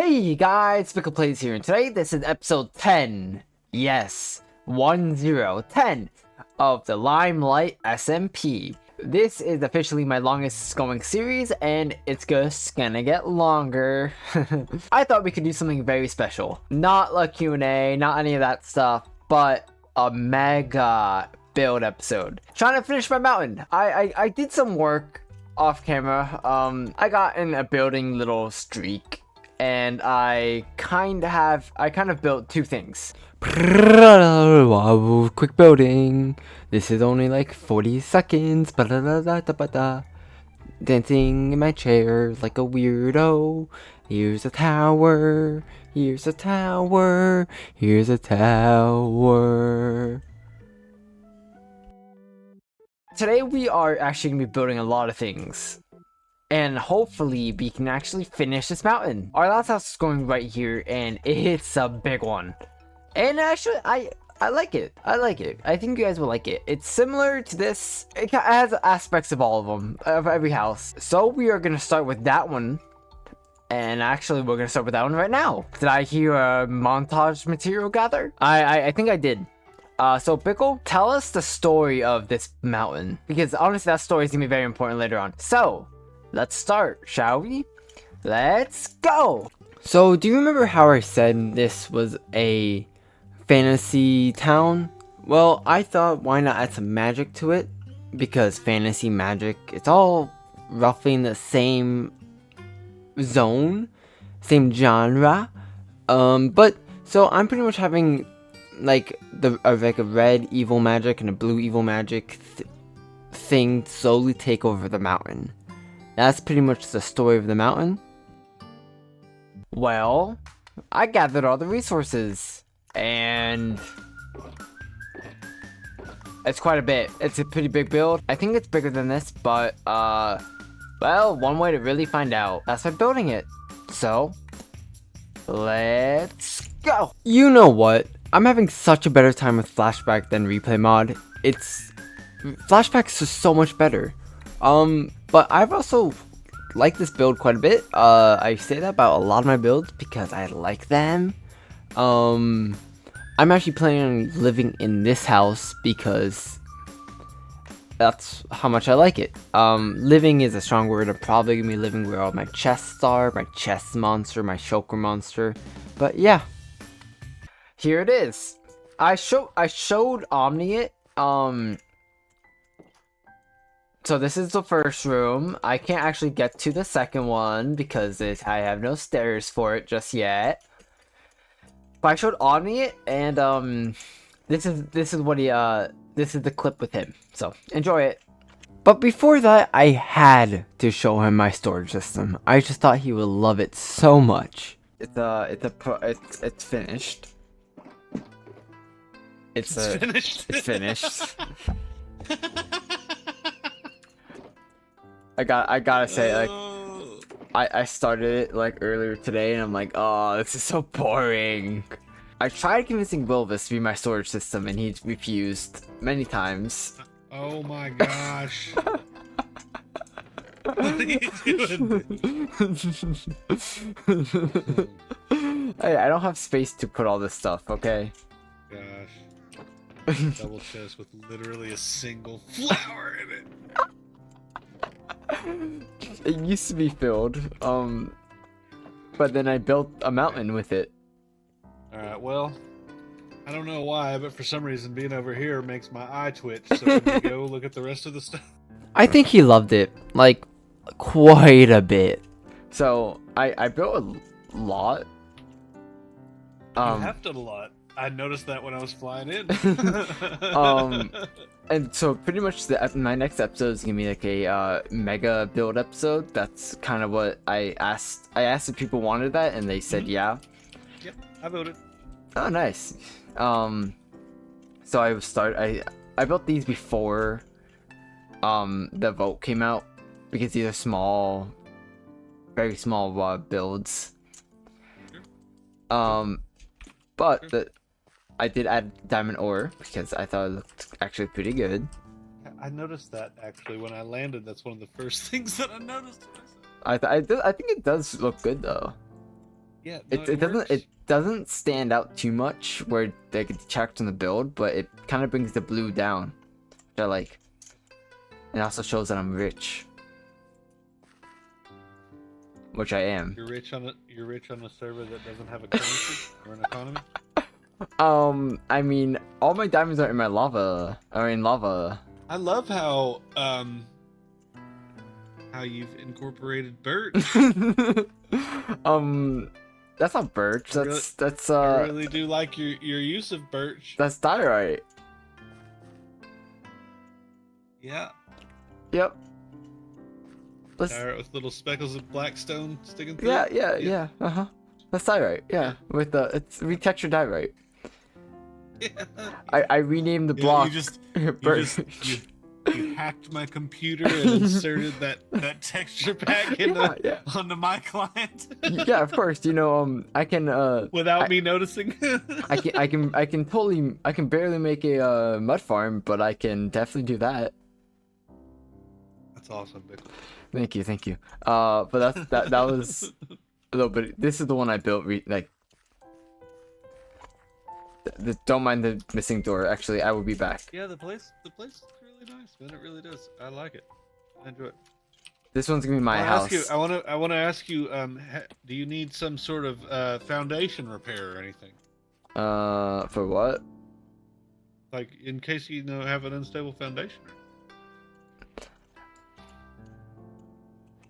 Hey guys, Pickle Plays here, and today this is episode 10. Yes, 10 of the Limelight SMP. This is officially my longest going series, and it's just gonna get longer. I thought we could do something very special. Not a Q&A, not any of that stuff, but a mega build episode. Trying to finish my mountain. I did some work off camera. I got in a building little streak. And I kind of built two things. Quick building. This is only like 40 seconds. Dancing in my chair like a weirdo. Here's a tower. Here's a tower. Here's a tower. Today we are actually going to be building a lot of things. And hopefully we can actually finish this mountain. Our last house is going right here, and it's a big one. And actually, I like it. I like it. I think you guys will like it. It's similar to this. It has aspects of all of them, of every house. So we are going to start with that one. And actually, we're going to start with that one right now. Did I hear a montage material gather? I think I did. So Pickle, tell us the story of this mountain. Because honestly, that story is going to be very important later on. So let's start, shall we? Let's go! So, do you remember how I said this was a fantasy town? Well, I thought why not add some magic to it? Because fantasy magic, it's all roughly in the same zone, same genre. But so I'm pretty much having like a red evil magic and a blue evil magic thing slowly take over the mountain. That's pretty much the story of the mountain. Well, I gathered all the resources, and it's quite a bit. It's a pretty big build. I think it's bigger than this, but, well, one way to really find out, that's by building it. So, let's go! You know what? I'm having such a better time with Flashback than Replay Mod. Flashback's just so much better. But I've also liked this build quite a bit. I say that about a lot of my builds because I like them. I'm actually planning on living in this house because that's how much I like it. Living is a strong word. I'm probably gonna be living where all my chests are, my chest monster, my shulker monster. But yeah. Here it is. I showed Omni it. So this is the first room. I can't actually get to the second one because I have no stairs for it just yet. But I showed Omni it, and this is what he this is the clip with him. So enjoy it. But before that, I had to show him my storage system. I just thought he would love it so much. It's finished. It's finished. It's finished. I gotta say, like, I started it like earlier today, and I'm like, oh, this is so boring. I tried convincing Wilvis to be my storage system, and he refused many times. Oh my gosh. What are you doing? Hey, I don't have space to put all this stuff, okay? Gosh. Double chest with literally a single flower in it. It used to be filled, but then I built a mountain with it. Alright, well, I don't know why, but for some reason being over here makes my eye twitch, so can we go look at the rest of the stuff? I think he loved it, like, quite a bit. So, I built a lot. You have done a lot. I noticed that when I was flying in. And so pretty much my next episode is gonna be like a mega build episode. That's kind of what I asked. I asked if people wanted that, and they said yeah. Yep, I voted. Oh, nice. So I built these before the vote came out because these are small, very small builds. But I did add diamond ore because I thought it looked actually pretty good. I noticed that actually when I landed. That's one of the first things that I noticed. I think it does look good though. Yeah, no, It doesn't stand out too much where they get checked on the build, but it kind of brings the blue down, which I like. It also shows that I'm rich, which I am. You're rich on a server that doesn't have a currency or an economy. I mean, all my diamonds are in my lava. Are in lava. I love how you've incorporated birch. That's not birch. That's I really do like your use of birch. That's diorite. Yeah. Yep. Diorite with little speckles of black stone sticking through. Yeah. That's diorite. Yeah, with it's retextured diorite. Yeah. I renamed the block. You hacked my computer and inserted that texture pack onto my client. Yeah, of course. I can without me noticing. I can barely make a mud farm, but I can definitely do that. That's awesome, Bickle. Thank you. But that was a little bit. This is the one I built. Don't mind the missing door. Actually, I will be back. Yeah, the place is really nice, man. It really does. I like it. I enjoy it. This one's gonna be my house. I want to ask you. Do you need some sort of foundation repair or anything? For what? Like in case you have an unstable foundation.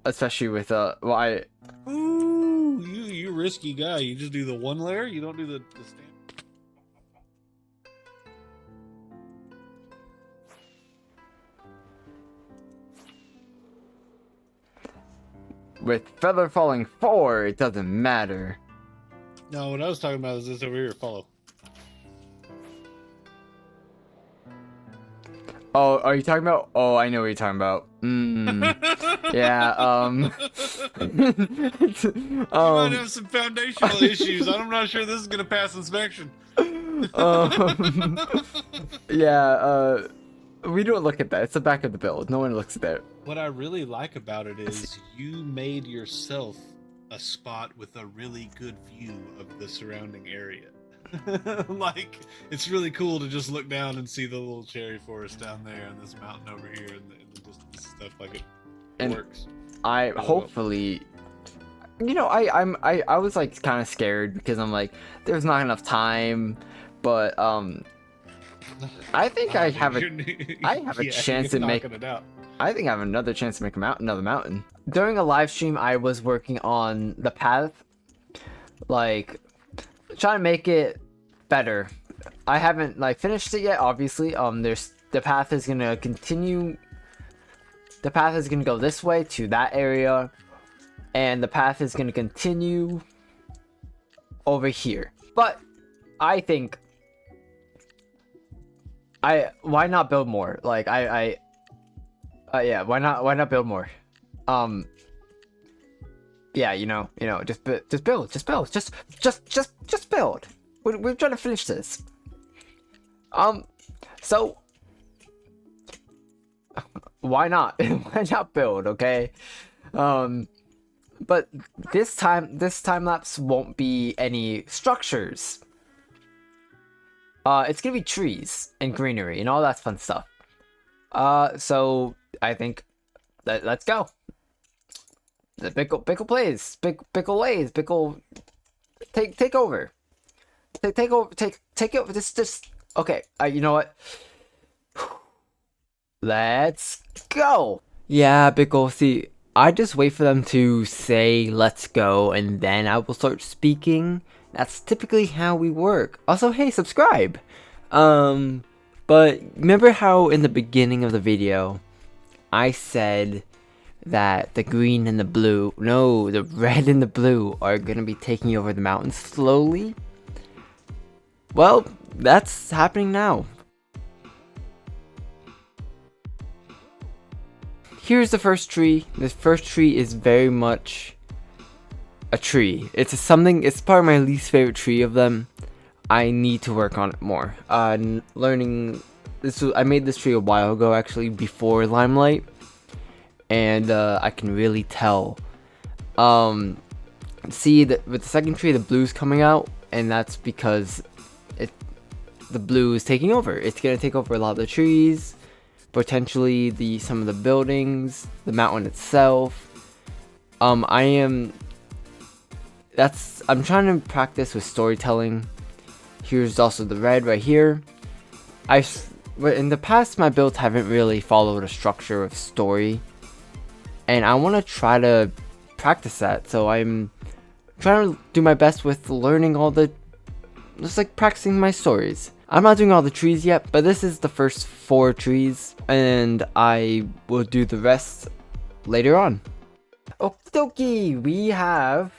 Especially with Ooh, you risky guy. You just do the one layer. You don't do the standard. With feather falling 4, it doesn't matter. No, what I was talking about is this over here. Follow. Oh, are you talking about? Oh, I know what you're talking about. Yeah. You might have some foundational issues. I'm not sure this is gonna pass inspection. Yeah. We don't look at that. It's the back of the build. No one looks at that. What I really like about it is you made yourself a spot with a really good view of the surrounding area. Like, it's really cool to just look down and see the little cherry forest down there and this mountain over here and the distance stuff. Like, it works. I really hopefully, I was like kind of scared because I'm like, there's not enough time, but I think I have a chance to make it out. I think I have another chance to make another mountain. During a live stream, I was working on the path, like trying to make it better. I haven't finished it yet. Obviously, the path is gonna continue. The path is gonna go this way to that area, and the path is gonna continue over here. But I think why not build more? Yeah, why not build more? Yeah, just build, just build. We're trying to finish this. So why not? Why not build? Okay. But this time lapse won't be any structures. It's gonna be trees and greenery and all that fun stuff. So I think let's go. The Bickle plays. Bickle lays. Bickle take over. Take over. This. Okay. You know what? Let's go. Yeah, Bickle. See, I just wait for them to say "let's go" and then I will start speaking. That's typically how we work. Also, hey, subscribe. But remember how in the beginning of the video, I said that the green and the blue, no, the red and the blue are gonna be taking over the mountain slowly? Well, that's happening now. Here's the first tree. This first tree is very much a tree. It's part of my least favorite tree of them. I need to work on it more. Learning this, I made this tree a while ago, actually, before Limelight, and I can really tell. see that with the second tree, the blue's coming out, and that's because the blue is taking over. It's gonna take over a lot of the trees, potentially some of the buildings, the mountain itself. I'm trying to practice with storytelling. Here's also the red right here. In the past, my builds haven't really followed a structure of story, and I want to try to practice that. So I'm trying to do my best with learning just like practicing my stories. I'm not doing all the trees yet, but this is the first 4 trees, and I will do the rest later on. Okie dokie, we have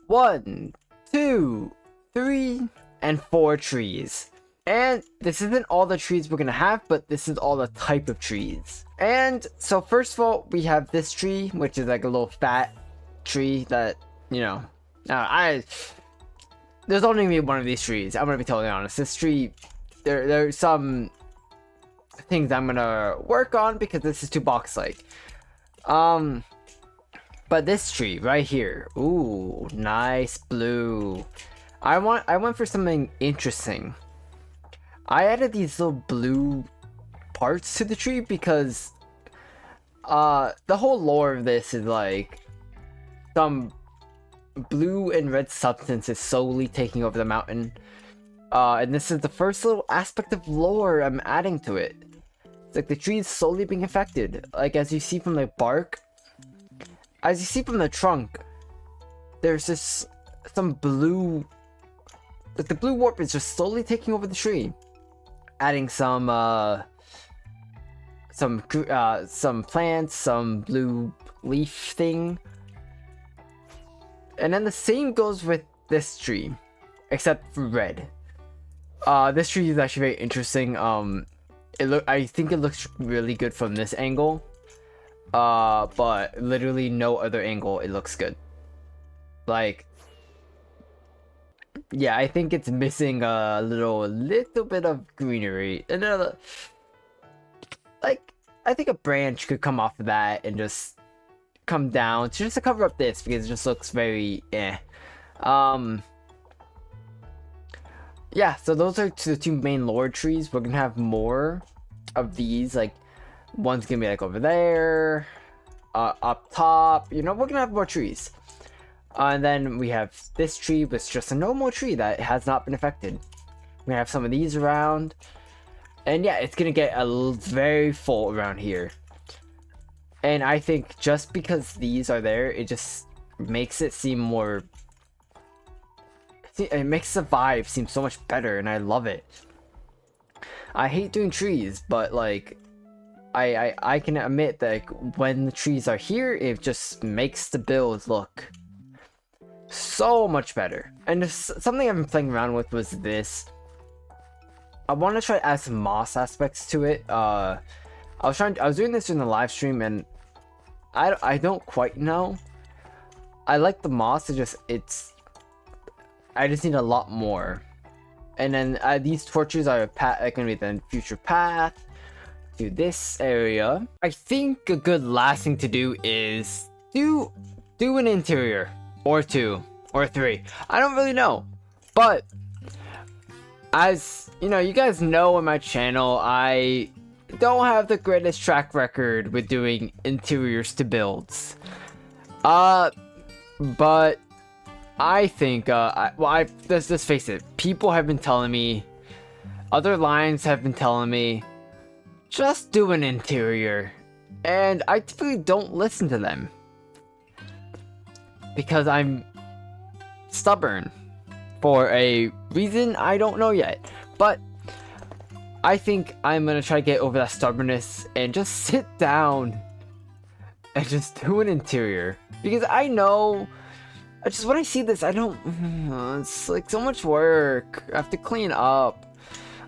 1, 2, 3, and 4 trees. And this isn't all the trees we're gonna have, but this is all the type of trees. And so first of all, we have this tree, which is like a little fat tree that, there's only gonna be one of these trees. I'm gonna be totally honest. This tree, there's some things I'm gonna work on because this is too box-like. But this tree right here, ooh, nice blue. I went for something interesting. I added these little blue parts to the tree because the whole lore of this is like some blue and red substance is slowly taking over the mountain. And this is the first little aspect of lore I'm adding to it. It's like the tree is slowly being affected. Like as you see from the bark, as you see from the trunk, there's some blue, like the blue warp is just slowly taking over the tree. Adding some plants, some blue leaf thing. And then the same goes with this tree, except for red. This tree is actually very interesting. I think it looks really good from this angle. But literally no other angle it looks good. Like, yeah, I think it's missing a little bit of greenery. Another, like, I think a branch could come off of that and just come down just to cover up this because it just looks very eh. Yeah, so those are the 2 main lore trees. We're gonna have more of these. Like, one's gonna be like over there, up top. We're gonna have more trees. And then we have this tree, which is just a normal tree that has not been affected. We have some of these around. And yeah, it's gonna get very full around here. And I think just because these are there, it just makes it seem more... It makes the vibe seem so much better, and I love it. I hate doing trees, but like... I can admit that like, when the trees are here, it just makes the build look so much better. And something I've been playing around with was this. I want to try to add some moss aspects to it. I was doing this in the live stream, and I don't quite know. I like the moss. I just need a lot more. And then these torches are gonna be the future path to this area. I think a good last thing to do is do an interior or 2 or 3. I don't really know, but as you guys know on my channel, I don't have the greatest track record with doing interiors to builds. But I think let's face it, people have been telling me, other lines have been telling me, just do an interior, and I typically don't listen to them because I'm stubborn for a reason I don't know yet. But I think I'm gonna try to get over that stubbornness and just sit down and just do an interior, because I know, when I see this, I don't, it's like so much work. I have to clean up.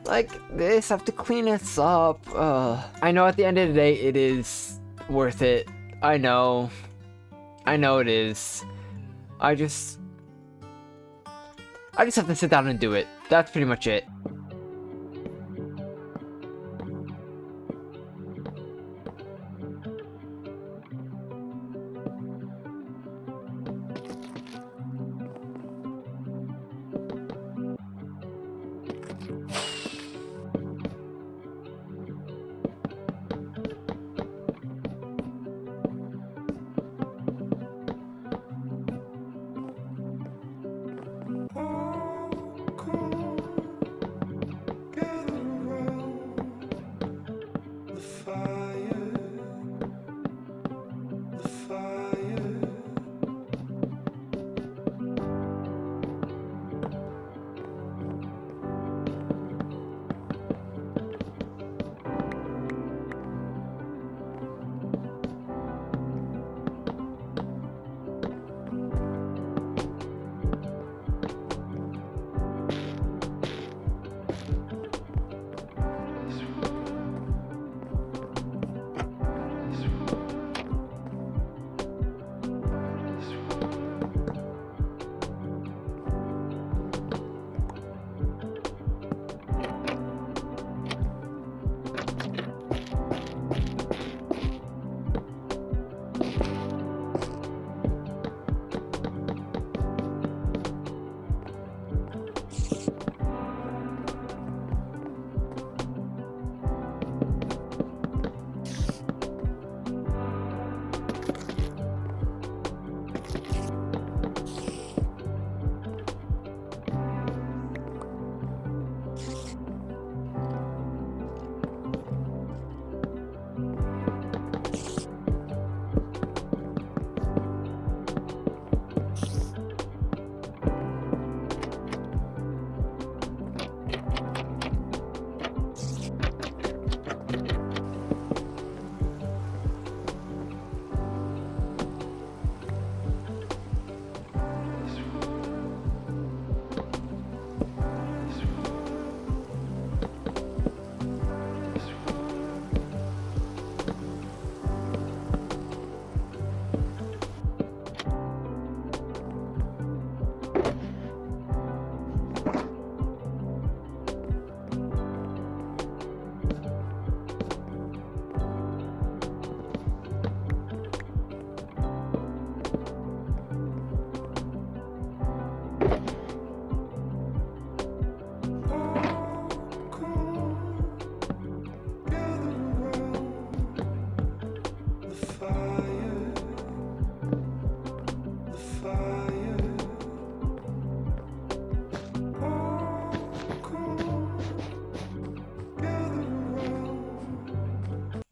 Like this, I have to clean this up. I know at the end of the day, it is worth it. I know it is. I just have to sit down and do it. That's pretty much it.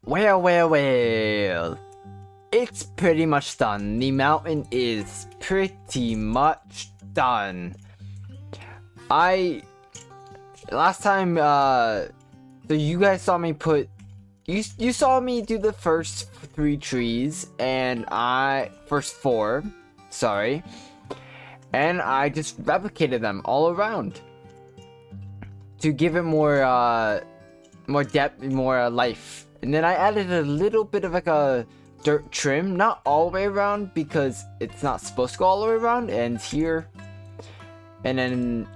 Well. It's pretty much done. The mountain is pretty much done. Last time, so you guys saw me you saw me do the first 3 trees, and first 4, sorry. And I just replicated them all around to give it more depth, more life. And then I added a little bit of like a dirt trim, not all the way around because it's not supposed to go all the way around, and here. And then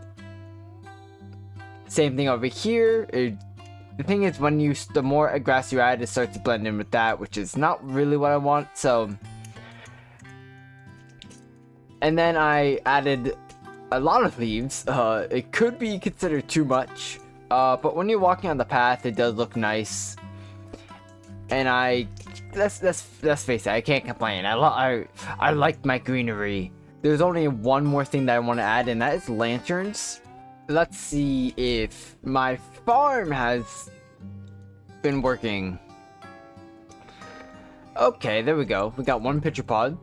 same thing over here. The thing is, when the more grass you add, it starts to blend in with that, which is not really what I want. So, and then I added a lot of leaves. It could be considered too much, but when you're walking on the path, it does look nice. And let's face it, I can't complain. I like my greenery. There's only one more thing that I want to add, and that is lanterns. Let's see if my farm has been working. Okay, there we go. We got 1 pitcher pod.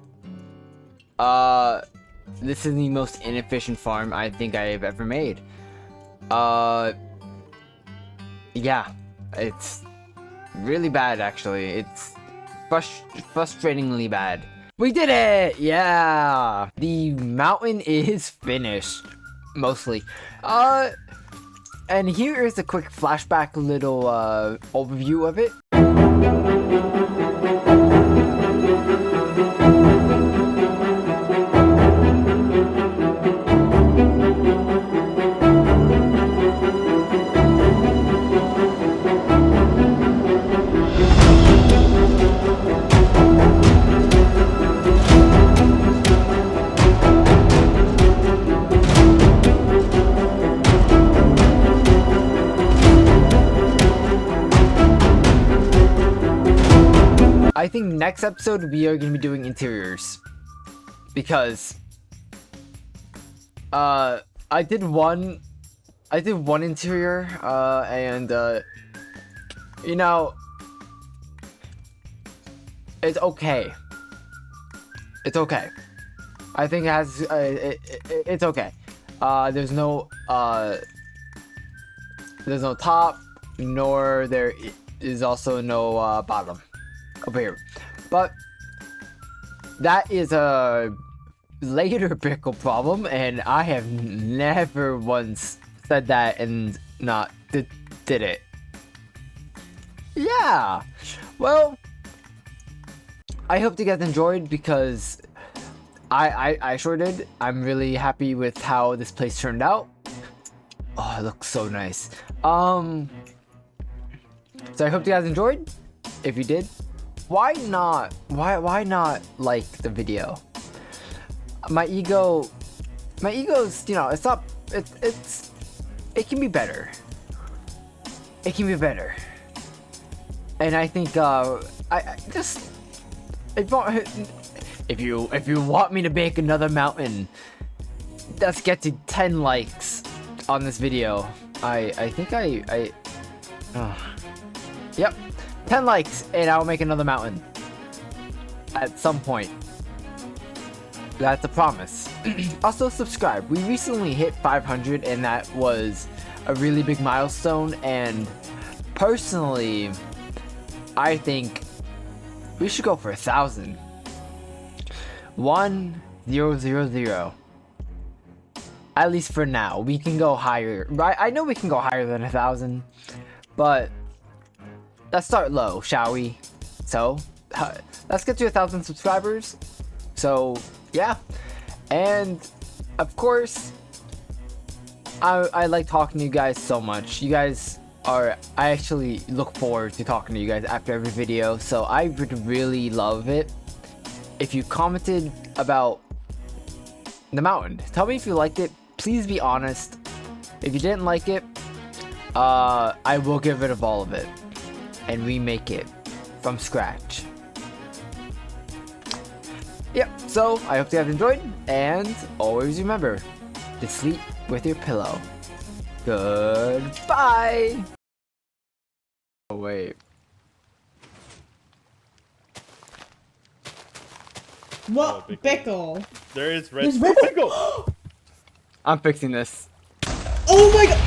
This is the most inefficient farm I think I have ever made. Yeah, it's really bad actually. It's frustratingly bad. We did it! Yeah! The mountain is finished. Mostly. And here is a quick flashback little overview of it. think next episode we are gonna be doing interiors because I did one interior and you know, it's okay. It's okay. I think it has it's okay. There's no top, nor there is also no bottom over here. But that is a later pickle problem, and I have never once said that and not did it. Yeah. Well, I hope you guys enjoyed because I sure did. I'm really happy with how this place turned out. Oh, it looks so nice. So I hope you guys enjoyed. If you did, why not like the video? My ego's, you know, it's not, it can be better. It can be better. And I think I just if you want me to make another mountain, let's get to 10 likes on this video. I think yep, 10 likes and I'll make another mountain at some point. That's a promise. Also subscribe. We recently hit 500 and that was a really big milestone, and personally I think we should go for 1,000. 1000. At least for now. We can go higher. I know we can go higher than 1,000, but let's start low, shall we? So let's get to 1,000 subscribers. So yeah, and of course I like talking to you guys so much. You guys I actually look forward to talking to you guys after every video, so I would really love it if you commented about the mountain. Tell me if you liked it. Please be honest. If you didn't like it, I will get rid of all of it and remake it from scratch. Yep, so I hope you guys enjoyed, and always remember to sleep with your pillow. Goodbye! Oh, wait. What pickle? There is red There's red pickle. I'm fixing this. Oh my god!